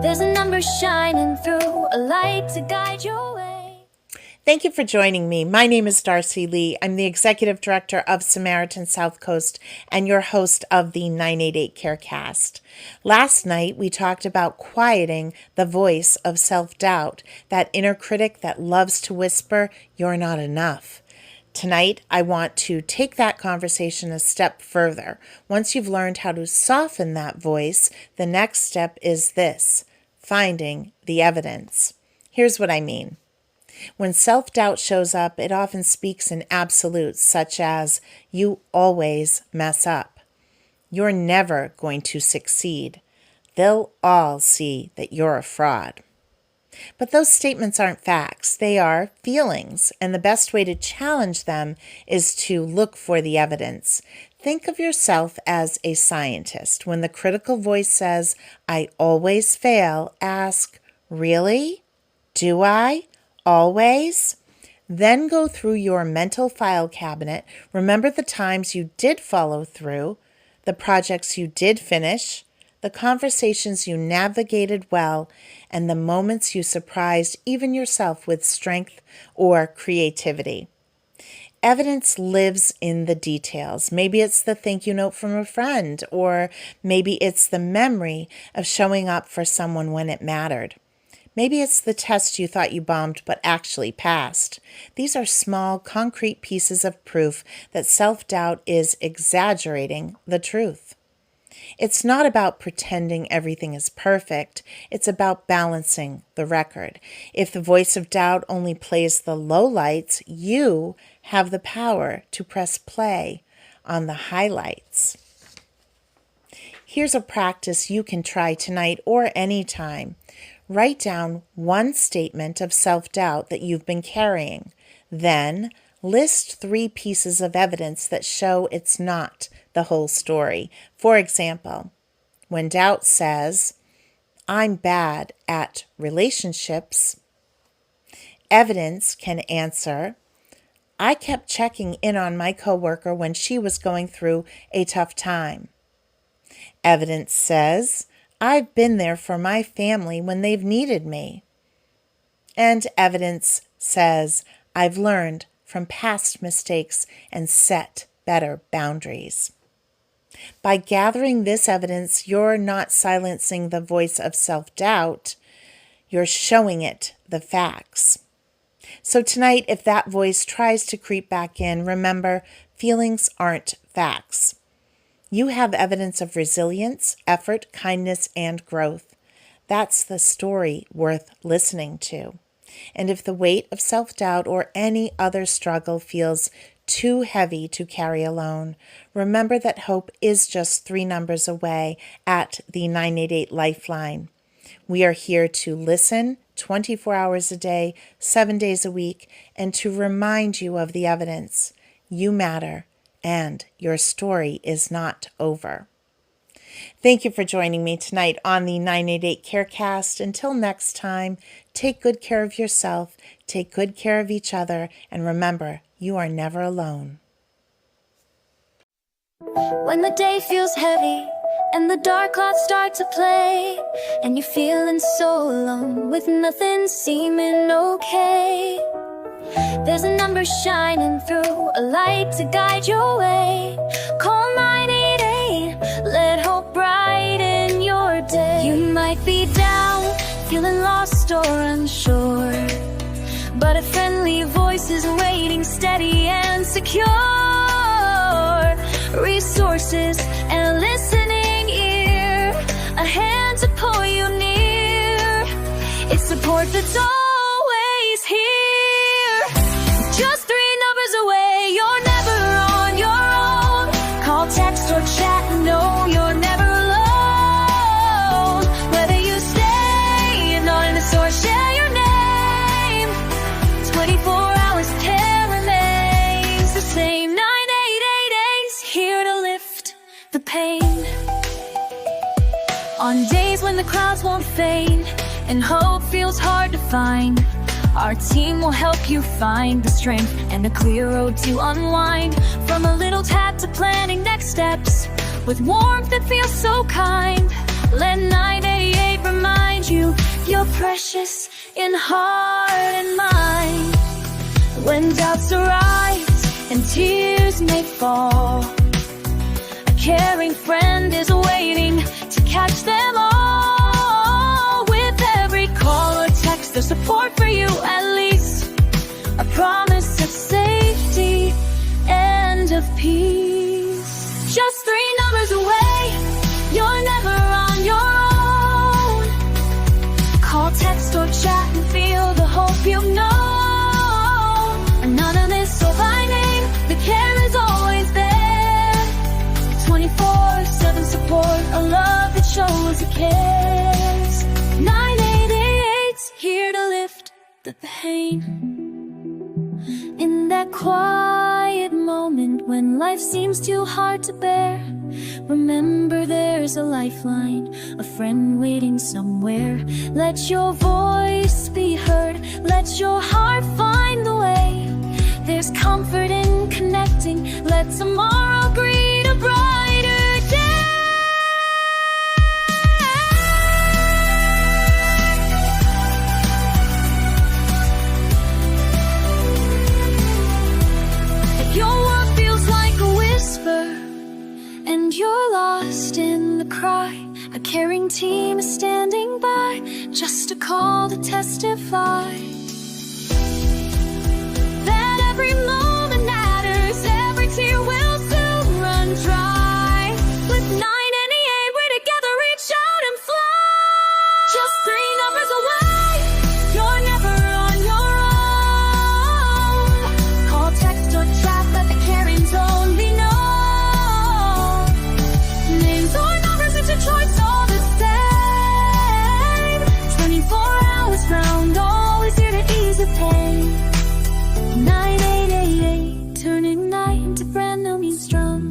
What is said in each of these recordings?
There's a number shining through, a light to guide your way. Thank you for joining me. My name is Darcy Lee. I'm the Executive Director of Samaritan South Coast and your host of the 988 Carecast. Last night, we talked about quieting the voice of self-doubt, that inner critic that loves to whisper, "You're not enough." Tonight, I want to take that conversation a step further. Once you've learned how to soften that voice, the next step is this: finding the evidence. Here's what I mean. When self-doubt shows up, it often speaks in absolutes, such as, "You always mess up." "You're never going to succeed." "They'll all see that you're a fraud." But those statements aren't facts. They are feelings, and the best way to challenge them is to look for the evidence. Think of yourself as a scientist. When the critical voice says, "I always fail," ask, "Really? Do I? Always?" Then go through your mental file cabinet. Remember the times you did follow through, the projects you did finish, the conversations you navigated well, and the moments you surprised even yourself with strength or creativity. Evidence lives in the details. Maybe it's the thank you note from a friend, or maybe it's the memory of showing up for someone when it mattered. Maybe it's the test you thought you bombed but actually passed. These are small, concrete pieces of proof that self-doubt is exaggerating the truth. It's not about pretending everything is perfect. It's about balancing the record. If the voice of doubt only plays the lowlights, you have the power to press play on the highlights. Here's a practice you can try tonight or anytime. Write down one statement of self-doubt that you've been carrying. Then list 3 pieces of evidence that show it's not the whole story. For example, when doubt says, "I'm bad at relationships," evidence can answer, "I kept checking in on my coworker when she was going through a tough time." Evidence says, "I've been there for my family when they've needed me." And evidence says, "I've learned from past mistakes and set better boundaries." By gathering this evidence, you're not silencing the voice of self-doubt. You're showing it the facts. So tonight, if that voice tries to creep back in, remember, feelings aren't facts. You have evidence of resilience, effort, kindness, and growth. That's the story worth listening to. And if the weight of self-doubt or any other struggle feels too heavy to carry alone, remember that hope is just 3 numbers away at the 988 Lifeline. We are here to listen 24 hours a day, 7 days a week, and to remind you of the evidence. You matter, and your story is not over. Thank you for joining me tonight on the 988 Carecast. Until next time, take good care of yourself, take good care of each other, and remember, you are never alone. When the day feels heavy and the dark clouds start to play, and you're feeling so alone with nothing seeming okay, there's a number shining through, a light to guide your way. Call 988, let hope brighten your day. You might be down, feeling lost or unsure, but a friendly voice is waiting, steady and secure. Resources and a listening ear, a hand to pull you near. It's support that's always here. Just 3 numbers away, you're never on your own. Call, text, or chat, no, you're never alone. Whether you stay anonymous or share your name, 24 hours care remains the same. 988 is here to lift the pain. On days when the clouds won't fade and hope feels hard to find, our team will help you find the strength and a clear road to unwind. From a little tap to planning next steps, with warmth that feels so kind, let 988 remind you precious in heart and mind. When doubts arise and tears may fall, a caring friend is waiting to catch them all. With every call or text, there's support for you at least, a promise of safety and of peace. Just 3 numbers away, you're never on your own. Call, text, or chat and feel the hope you know. Anonymous or by name, the care is always there. 24/7 support, a love that shows it cares. 988's here to lift the pain. In that quiet moment when life seems too hard to bear, remember there's a lifeline, a friend waiting somewhere. Let your voice be heard, let your heart find the way. There's comfort in connecting, let tomorrow greet a brighter day. If your world feels like a whisper and you're lost in the cry, a caring team is standing by, just a call to testify that every moment matters, every tear will soon run dry. With 988, we're together, reach out and fly. Just 3 numbers away, you're never on your own. Call, text, or chat, let the caring zone be known. Names or numbers, it's your choice, all the same. 24 hours round, always here to ease your pain. 988, turning night into brand new means drum.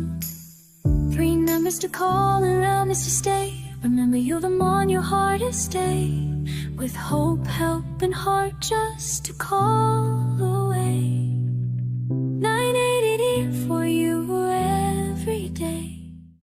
3 numbers to call and promise to stay. Remember, you're the one your hardest day. With hope, help, and heart, just to call.